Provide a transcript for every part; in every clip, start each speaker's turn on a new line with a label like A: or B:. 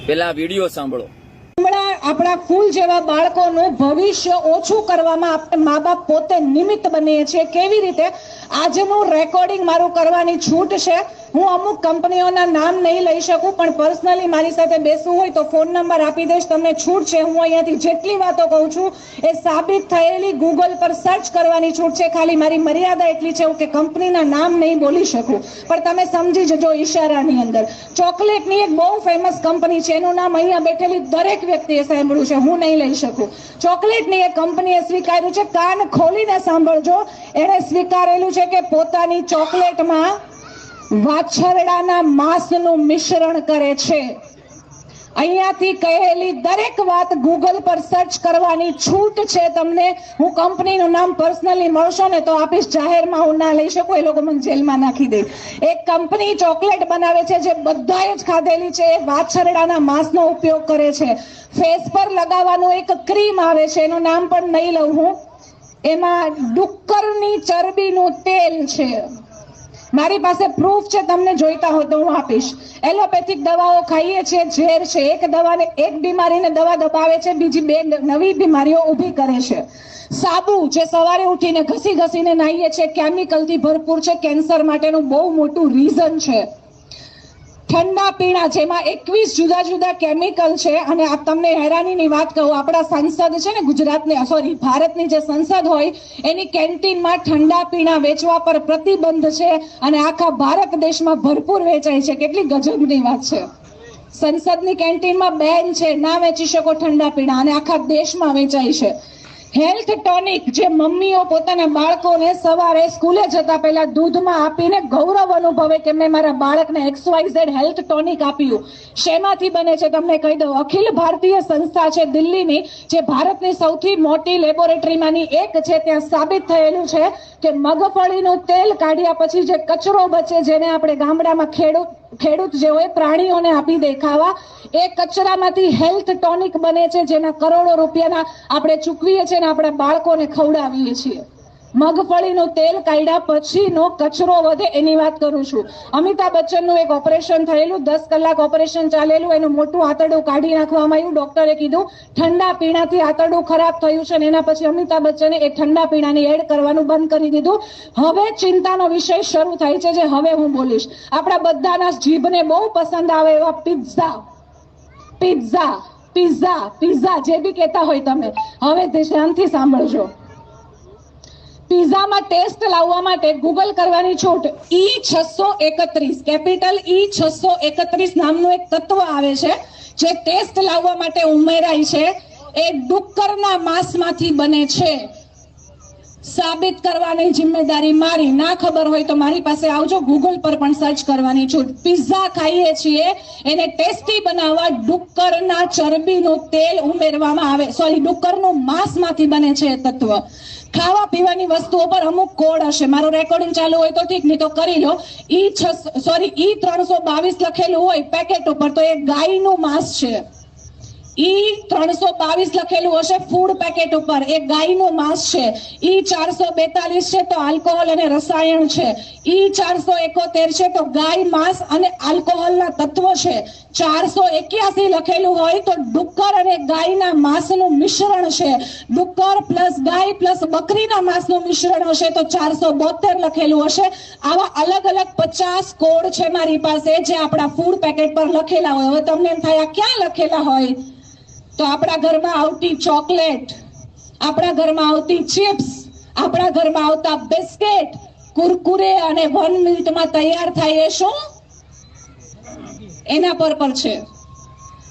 A: પેલા વિડીયો સાંભળો।
B: આપણા ફૂલ જેવા બાળકોનું ભવિષ્ય ઓછું કરવામાં આપણે મા બાપ પોતે નિમિત્ત બનીએ છીએ। કેવી રીતે? આજનું રેકોર્ડિંગ મારું કરવાની છૂટ છે। હું અમુક કંપનીઓના નામ નહીં લઈ શકું, પણ પર્સનલી મારી સાથે બેસવું હોય તો ફોન નંબર આપી દઈશ, તમને છૂટ છે। હું અહીંયાથી જેટલી વાતો કહું છું એ સાબિત થયેલી ગૂગલ પર સર્ચ કરવાની છૂટ છે। ખાલી મારી મર્યાદા એટલી છે કે કંપનીના નામ નહીં બોલી શકું, પણ તમે સમજી જજો ઈશારાની અંદર। ચોકલેટની એક બહુ ફેમસ કંપની છે, એનું નામ અહીંયા બેઠેલી દરેક વ્યક્તિએ સાંભળ્યું છે, હું નહીં લઈ શકું। ચોકલેટની એક કંપનીએ સ્વીકાર્યું છે, કાન ખોલીને સાંભળજો, એણે સ્વીકારેલું છે કે પોતાની ચોકલેટમાં વાછરડાના માંસનું મિશ્રણ કરે છે। અહીંયાથી કહેલી દરેક વાત ગૂગલ પર સર્ચ કરવાની છૂટ છે તમને। હું કંપનીનું નામ પર્સનલી મળશો ને તો આપીશ, જાહેરમાં હું ના લઈ શકું, એ લોકો મને જેલમાં નાખી દે। એક કંપની ચોકલેટ બનાવે છે જે બધાએ જ ખાધેલી છે, એ વાછરડાના માંસનો ઉપયોગ કરે છે। ફેસ પર લગાવવાનું એક ક્રીમ આવે છે, એનું નામ પણ નહીં લઉં હું, એમાં ડુક્કરની ચરબીનું તેલ છે। મારી પાસે પ્રૂફ છે, તમને જોઈતા હોય તો હું આપીશ। એલોપેથિક દવાઓ ખાઈએ છીએ, ઝેર છે। એક બીમારીને દવા દબાવે છે, બીજી બે નવી બીમારીઓ ઊભી કરે છે। સાબુ જે સવારે ઉઠીને ઘસીને નાહીએ છીએ, કેમિકલથી ભરપૂર છે, કેન્સર માટેનું બહુ મોટું રીઝન છે। ઠંડા પીણા જેમાં 21 જુદા જુદા કેમિકલ છે। અને આ તમને હેરાનીની વાત કહું, આપણા સંસદ છે ને, ભારતની જે સંસદ હોય એની કેન્ટીનમાં ઠંડા પીણા વેચવા પર પ્રતિબંધ છે, અને આખા ભારત દેશમાં ભરપૂર વેચાય છે। કેટલી ગજબની વાત છે! સંસદની કેન્ટીનમાં બેન છે, ના વેચી શકો ઠંડા પીણા, અને આખા દેશમાં વેચાય છે। હેલ્થ ટોનિક જે મમ્મીઓ પોતાના બાળકોને સવારે સ્કૂલે જતા પહેલા દૂધમાં આપીને ગૌરવ અનુભવે કે મેં મારા બાળકને XYZ હેલ્થ ટોનિક આપ્યું। શેમાંથી બને છે તમને કહી દઉં, અખિલ ભારતીય સંસ્થા છે દિલ્હીની, જે ભારતની સૌથી મોટી લેબોરેટરીમાંની એક છે। ત્યાં સાબિત થયેલું છે કે મગફળીનું તેલ કાઢ્યા પછી જે કચરો બચે, જેને આપણે ગામડામાં ખેડૂત જે હોય પ્રાણીઓને આપી દે ખાવા, એ કચરામાંથી હેલ્થ ટોનિક બને છે, જેના કરોડો રૂપિયાના આપણે ચૂકવીએ છીએ ને આપણા બાળકોને ખવડાવીએ છીએ। મગફળીનું તેલ કાઢ્યા પછીનો કચરો વધે એની વાત કરું છું। અમિતાભ બચ્ચનનું એક ઓપરેશન થયેલું, 10 કલાક ઓપરેશન ચાલેલું, એનું મોટું આંતરડું કાઢી નાખવામાં આવ્યું। ડોક્ટરે કીધું ઠંડા પીણાથી આંતરડું ખરાબ થયું છે, અને એના પછી અમિતાભ બચ્ચને એ ઠંડા પીણાની એડ કરવાનું બંધ કરી દીધું। હવે ચિંતાનો વિષય શરૂ થાય છે, જે હવે હું બોલીશ। આપણા બધાના જીભને બહુ પસંદ આવે એવા પિઝા જે બી કહેતા હોય તમે, હવે ધ્યાનથી સાંભળજો। પિઝામાં ટેસ્ટ લાવવા માટે ગૂગલ કરવાની છૂટ। E631 કેપિટલ E631 નામનું એક તત્વ આવે છે, જે ટેસ્ટ લાવવા માટે ઉમેરાય છે। એ ડુક્કરના માંસમાંથી બને છે। સાબિત કરવાની જિમ્મેદારી મારી। ના ખબર હોય તો મારી પાસે આવજો, ગૂગલ પર પણ સર્ચ કરવાની છૂટ। પિઝા ખાઈએ છીએ, એને ટેસ્ટી બનાવવા ડુક્કરના ચરબીનું તેલ ઉમેરવામાં આવે, ડુક્કરનું માંસમાંથી બને છે એ તત્વ। ખાવા પીવાની વસ્તુઓ પર અમુક કોડ હશે, મારું રેકોર્ડિંગ ચાલુ હોય તો ઠીક, નહીં તો કરી લો। E322 લખેલું હોય પેકેટ ઉપર તો એ ગાયનું માંસ છે। E322 લખેલું હશે ફૂડ પેકેટ ઉપર, એ ગાયનું માંસ છે। E442 છે તો આલ્કોહોલ અને રસાયણ છે। E471 છે તો ગાય માંસ અને આલ્કોહોલના તત્વ છે। 481 લખેલું હોય તો ડુક્કર અને ગાયના માંસનું મિશ્રણ છે। ડુક્કર પ્લસ ગાય પ્લસ બકરીના માંસનું મિશ્રણ હશે તો 472 લખેલું હશે। આવા અલગ અલગ 50 કોડ છે મારી પાસે, જે આપણા ફૂડ પેકેટ પર લખેલા હોય। હવે તમને એમ થાય ક્યાં લખેલા હોય, તો આપણા ઘરમાં આવતી ચોકલેટ, આપણા ઘરમાં આવતી ચિપ્સ, આપણા ઘરમાં આવતા બિસ્કિટ, કુરકુરે અને 1 મિનિટમાં તૈયાર થાય એ શું, એના પર છે।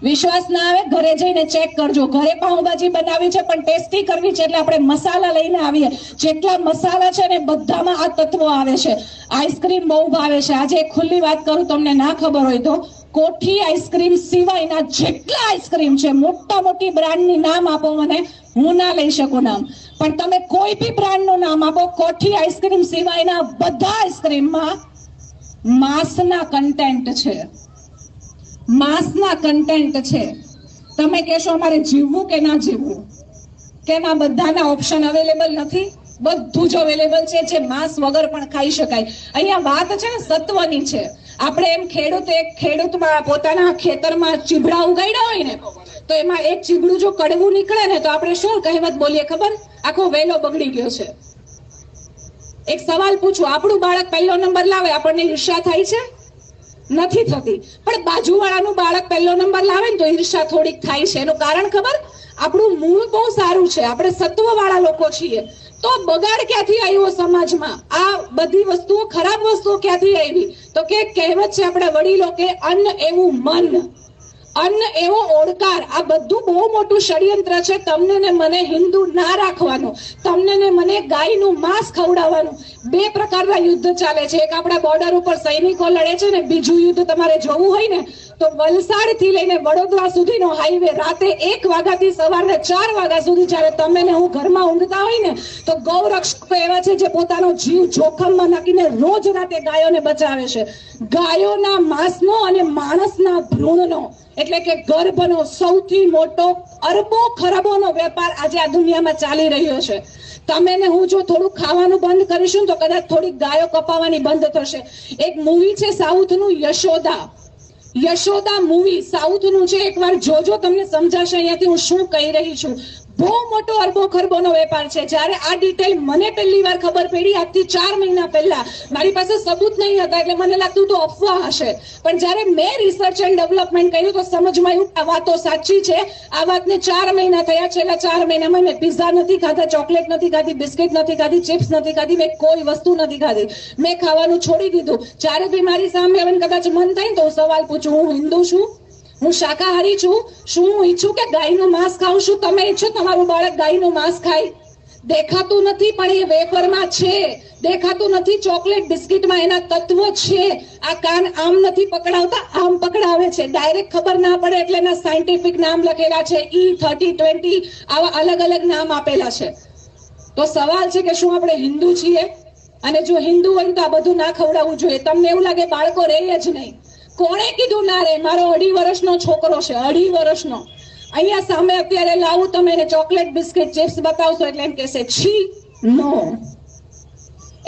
B: વિશ્વાસ ના આવે ઘરે જઈને ચેક કરજો। ઘરે પાઉંભાજી બનાવી છે પણ ટેસ્ટી કરવી છે, એટલે આપણે મસાલા લઈને આવીએ। જેટલા મસાલા છે ને બધામાં આ તત્વો આવે છે। આઈસ્ક્રીમ બહુ ભાવે છે। આજે એક ખુલ્લી વાત કરું, તમને ના ખબર હોય તો, કોઠી આઈસ્ક્રીમ સિવાયના જેટલા આઈસ્ક્રીમ છે, મોટી બ્રાન્ડની નામ આપો મને, હું ના લઈ શકું નામ, પણ તમે કોઈ બી બ્રાન્ડનું નામ આપો, કોઠી આઈસ્ક્રીમ સિવાયના બધા આઈસ્ક્રીમમાં માંસના કન્ટેન્ટ છે। માંસના કન્ટેન્ટ છે। તમે કહેશો અમારે જીવવું કે ના જીવવું, કેમ આ બધાના ઓપ્શન અવેલેબલ નથી? બધું જ અવેલેબલ છે, જે માંસ વગર પણ ખાઈ શકાય। અહીંયા વાત છે ને સત્વની છે। આપણે એમ ખેડૂતમાં પોતાના ખેતરમાં ચીબડા ઉગાડ્યા હોય ને તો એમાં એક ચીબડું જો કડવું નીકળે ને તો આપણે શું કહેવત બોલીએ ખબર? આખો વેલો બગડી ગયો છે. એક સવાલ પૂછું, આપણું બાળક પહેલો નંબર લાવે આપણને ઈર્ષા થાય છે? નથી થતી. પણ બાજુવાળાનું બાળક પહેલો નંબર લાવે ને તો ઈર્ષા થોડીક થાય છે. એનું કારણ ખબર? આપણું મૂળ બહુ સારું છે, આપણે સત્વવાળા લોકો છીએ. તો બગાડ ક્યાંથી આવ્યો સમાજમાં? આ બધી વસ્તુઓ, ખરાબ વસ્તુઓ ક્યાંથી આવી? તો કે કહેવત છે આપણા વડીલો કે અન્ન એવું મન, અન્ન એવો ઓડકાર. આ બધું બહુ મોટું ષડયંત્ર છે તમને ને મને હિન્દુ ના રાખવાનું, તમને ને મને ગાયનું માંસ ખવડાવવાનું. બે પ્રકારના યુદ્ધ ચાલે છે. એક આપણા બોર્ડર ઉપર સૈનિકો લડે છે ને બીજું યુદ્ધ તમારે જોવું હોય ને તો વલસાડ થી લઈને વડોદરા સુધીનો હાઈવે રાતે 1 વાગ્યાથી સવારના 4 વાગ્યા સુધી જ્યારે તમે ને હું ઘરમાં ઊંઘતા હોય ને તો ગૌરક્ષકો એવા છે જે પોતાનો જીવ જોખમમાં નાખીને રોજ રાતે ગાયોને બચાવે છે. ગાયોના માંસનો અને માણસના ભ્રૂણનો એટલે કે ગર્ભનો સૌથી મોટો અરબો ખરબોનો વેપાર આજે આ દુનિયામાં ચાલી રહ્યો છે. તમે ને હું જો થોડું ખાવાનું બંધ કરીશું તો કદાચ થોડીક ગાયો કપાવાની બંધ થશે. એક મૂવી છે સાઉથનું યશોદા મૂવી સાઉથનું છે, એકવાર જોજો તમને સમજાશે અહીંયાથી હું શું કહી રહી છું. બહુ મોટો અરબો ખરબોનો વેપાર છે. જ્યારે આ ડિટેલ મને પહેલી વાર ખબર પડી આજથી 4 મહિના પહેલા, મારી પાસે સબૂત નહીં હતા એટલે મને લાગતું તો અફવા હશે, પણ જ્યારે મેં રિસર્ચ એન્ડ ડેવલપમેન્ટ કર્યું તો સમજમાં આવ્યું આ વાતો સાચી છે. આ વાતને 4 મહિના થયા. છેલ્લા 4 મહિનામાં મેં પિઝા નથી ખાધા, ચોકલેટ નથી ખાધી, બિસ્કિટ નથી ખાધી, ચિપ્સ નથી ખાધી, મેં કોઈ વસ્તુ નથી ખાધી. મેં ખાવાનું છોડી દીધું. જ્યારે બી મારી સામે હવે કદાચ મન થાય ને તો હું સવાલ પૂછું, હું હિન્દુ છું, હું શાકાહારી છું, શું હું ઈચ્છું કે ગાયનું માંસ ખાઉં? છું તમે ઈચ્છો તમારું બાળક ગાયનું માંસ ખાય? દેખાતું નથી પણ એ વેફરમાં છે, દેખાતું નથી ચોકલેટ બિસ્કિટમાં એના તત્વો છે. આ કાન આમ નથી પકડાવતા, આમ પકડાવે છે. ડાયરેક્ટ ખબર ના પડે એટલે એના સાયન્ટિફિક નામ લખેલા છે, E3020 આવા અલગ અલગ નામ આપેલા છે. તો સવાલ છે કે શું આપણે હિન્દુ છીએ? અને જો હિન્દુ હોય તો આ બધું ના ખવડાવવું જોઈએ. તમને એવું લાગે બાળકો રહે જ નહીં? કોણે કીધું ના રે? મારો 2.5 વર્ષનો છોકરો છે, 2.5 વર્ષનો. અહીંયા સામે અત્યારે લાવું તમે એને ચોકલેટ બિસ્કિટ ચિપ્સ બતાવશો એટલે એમ કહેશે છી, નો.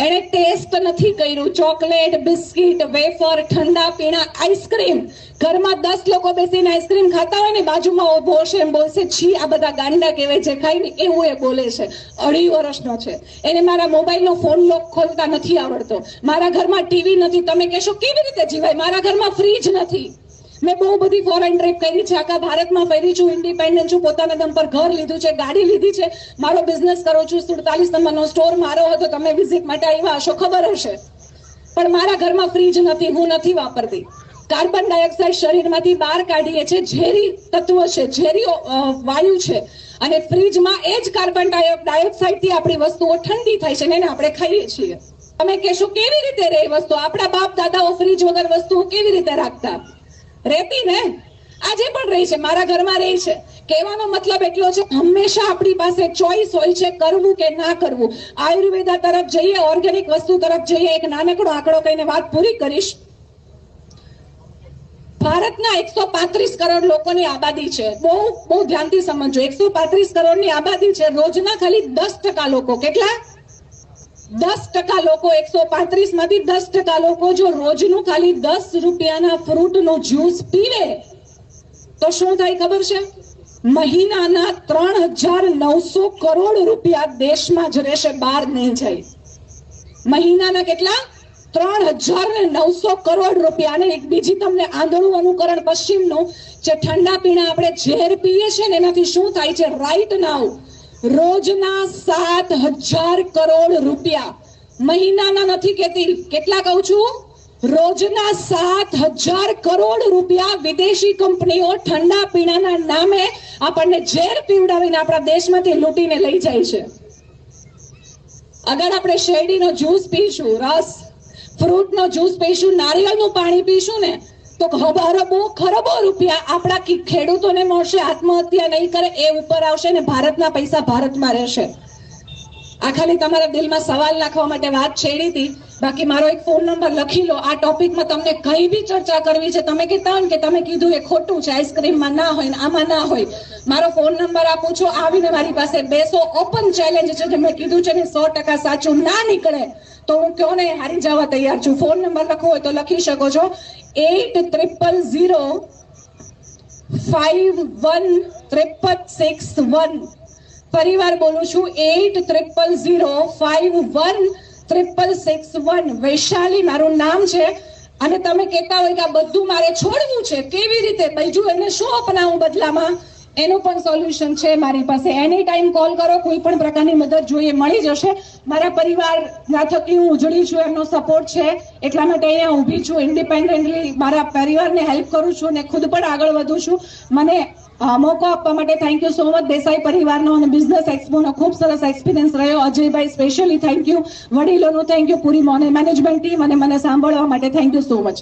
B: એને ટેસ્ટ નથી કર્યું. ચોકલેટ, બિસ્કિટ, વેફર, ઠંડા પીણા, આઈસ્ક્રીમ. ઘરમાં 10 લોકો બેસીને આઈસ્ક્રીમ ખાતા હોય ને બાજુમાં ઉભો હશે એમ બોલશે છી, આ બધા ગાંડા કહેવાય છે ખાય ને, એવું એ બોલે છે. 2.5 વર્ષનો છે. એને મારા મોબાઈલનો ફોન લોક ખોલતા નથી આવડતો. મારા ઘરમાં ટીવી નથી. તમે કહેશો કેવી રીતે જીવાય? મારા ઘરમાં ફ્રીજ નથી. મેં બહુ બધી ફોરેન ટ્રીપ કરી છે, આખા ભારતમાં ફરી છું, ઇન્ડિપેન્ડન્ટ છું, પોતાના દમ પર ઘર લીધું છે, ગાડી લીધી છે, મારો બિઝનેસ કરું છું, 47 નંબરનો સ્ટોર મારો હતો, તમે વિઝિટ માટે આવ્યા હશો, ખબર હશે. પણ મારા ઘરમાં ફ્રીજ નથી, હું નથી વાપરતી. કાર્બન ડાયોક્સાઇડ શરીરમાંથી બહાર કાઢીએ છીએ, ઝેરી તત્વ છે, ઝેરી વાયુ છે, અને ફ્રીજમાં એ જ કાર્બન ડાયોક્સાઇડ થી આપણી વસ્તુઓ ઠંડી થાય છે ને એને આપણે ખાઈએ છીએ. તમે કહેશો કેવી રીતે રહે વસ્તુ? આપણા બાપ દાદાઓ ફ્રીજ વગર વસ્તુઓ કેવી રીતે રાખતા? રહેતી ને, આજે પણ રહી છે, મારા ઘરમાં રહી છે. કહેવાનો મતલબ એટલો છે હંમેશા આપણી પાસે ચોઈસ હોય છે કરવું કે ના કરવું. આયુર્વેદા તરફ જઈએ, ઓર્ગેનિક વસ્તુ તરફ જઈએ. એક નાનકડો આંકડો કહીને વાત પૂરી કરીશ. ભારતના 135 કરોડ લોકોની આબાદી છે. બહુ ધ્યાનથી સમજો. 135 કરોડની આબાદી છે. રોજના ખાલી 10% લોકો, કેટલા? 10% લોકો, 135 માંથી 10% લોકો જો રોજનું ખાલી 10 રૂપિયાના ફ્રૂટનું જ્યુસ પીવે તો શું થાય ખબર છે? મહિનાના 3,900 કરોડ રૂપિયા દેશમાં જ રહેશે, બહાર નહીં જાય. મહિનાના કેટલા? 3,900 કરોડ રૂપિયા. અને એક બીજી તમને આંધળું અનુકરણ પશ્ચિમનું, જે ઠંડા પીણા આપણે ઝેર પીએ છીએ ને એનાથી શું થાય છે? રાઈટ નાઉ રોજના 7,000 કરોડ રૂપિયા, મહિનાના નથી કેતી, કેટલા કહું છું? રોજના 7,000 કરોડ રૂપિયા વિદેશી કંપનીઓ ઠંડા પીણાના નામે આપણને ઝેર પીવડાવીને આપણા દેશમાંથી લૂંટીને લઈ જાય છે. અગર આપણે શેરડીનો જ્યુસ પીશું, રસ, ફ્રૂટનો જ્યુસ પીશું, નારિયેળનું પાણી પીશું ને તો અરબો ખરબો રૂપિયા આપણા ખેડૂતોને મળશે. આત્મહત્યા નહીં કરે એ ઉપર આવશે ને ભારતના પૈસા ભારતમાં રહેશે. આ ખાલી તમારા દિલમાં સવાલ નાખવા માટે વાત છેડી હતી. બાકી મારો એક ફોન નંબર લખી લો. આ ટોપિકમાં તમને કઈ બી ચર્ચા કરવી છે, તમે કહેતા હોય કે તમે કીધું એ ખોટું છે, આઈસ્ક્રીમમાં ના હોય ને આમાં ના હોય, મારો ફોન નંબર આપું છો, આવીને મારી પાસે બેસો. ઓપન ચેલેન્જ છે, જે મેં કીધું છે ને 100% સાચું ના નીકળે તો હું કયો ને હારી જવા તૈયાર છું. ફોન નંબર લખવો હોય તો લખી શકો છો 8000516661. ફરીવાર બોલું છું 8000516661. વૈશાલી મારું નામ છે. અને તમે કહેતા હોય કે આ બધું મારે છોડવું છે, કેવી રીતે, બીજું એને શું અપનાવું બદલામાં, એનું પણ સોલ્યુશન છે મારી પાસે. એની ટાઈમ કોલ કરો, કોઈ પણ પ્રકારની મદદ જોઈએ મળી જશે. મારા પરિવારના થકી હું ઉજળી છું, એમનો સપોર્ટ છે, એટલા માટે અહીંયા ઊભી છું. ઇન્ડિપેન્ડન્ટલી મારા પરિવારને હેલ્પ કરું છું અને ખુદ પણ આગળ વધું છું. મને મોકો આપવા માટે thank you so much. Desai પરિવારનો અને બિઝનેસ એક્સપોનો ખૂબ સરસ એક્સપિરિયન્સ રહ્યો. અજયભાઈ સ્પેશિયલી થેન્ક યુ, વડીલોનું થેન્ક યુ, પૂરી મેનેજમેન્ટ ટીમ અને મને સાંભળવા માટે થેન્ક યુ સો મચ.